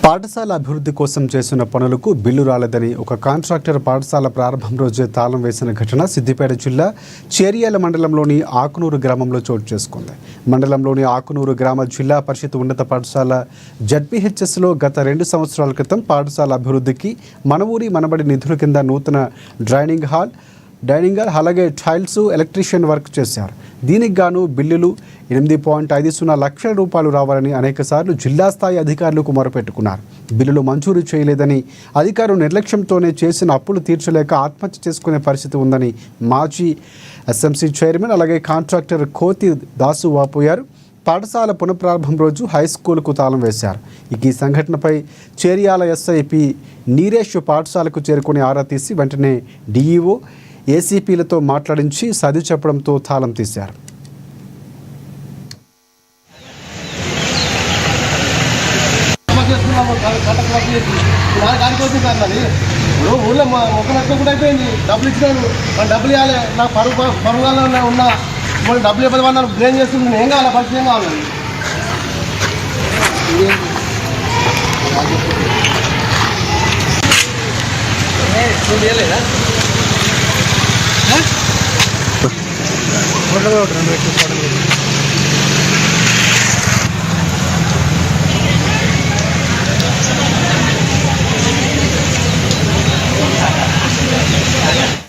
పాఠశాల అభివృద్ధి కోసం చేసిన పనులకు బిల్లు రాలేదని ఒక కాంట్రాక్టర్ పాఠశాల ప్రారంభం రోజే తాళం వేసిన ఘటన సిద్దిపేట జిల్లా చేర్యాల మండలంలోని ఆకునూరు గ్రామంలో చోటు చేసుకుంది. మండలంలోని ఆకునూరు గ్రామ జిల్లా పరిషత్ ఉన్నత పాఠశాల జడ్పీహెచ్ఎస్లో గత 2 సంవత్సరాల క్రితం పాఠశాల అభివృద్ధికి మన ఊరి మనబడి నిధుల కింద నూతన డైనింగ్ హాల్ అలాగే టైల్స్ ఎలక్ట్రీషియన్ వర్క్ చేశారు. దీనికి గాను బిల్లులు 8.50 లక్షల రూపాయలు రావాలని అనేకసార్లు జిల్లా స్థాయి అధికారులకు మొరపెట్టుకున్నారు. బిల్లులు మంజూరు చేయలేదని, అధికారులు నిర్లక్ష్యంతోనే చేసిన అప్పులు తీర్చలేక ఆత్మహత్య చేసుకునే పరిస్థితి ఉందని మాజీ ఎస్ఎంసీ చైర్మన్ అలాగే కాంట్రాక్టర్ కోతి దాసు వాపోయారు. పాఠశాల పునఃప్రారంభం రోజు హై స్కూల్కు తాళం వేశారు. ఈ సంఘటనపై చేర్యాల ఎస్ఐపి నీరేష్ పాఠశాలకు చేరుకుని ఆరా తీసి వెంటనే డిఈఓ ఏసీపీలతో మాట్లాడించి సర్ది చెప్పడంతో తాళం తీశారు. ఊళ్ళో మొక్కలు కూడా అయిపోయింది. డబ్బులు ఇచ్చినాను, డబ్బులు ఇవ్వాలి. నాకు పరువుగా ఉన్నా మళ్ళీ డబ్బులు ఇవ్వదు నాకు బ్రేన్ చేస్తుంది. ఏం కావాలి, పరిస్థితి ఏం కావాలి? లేదా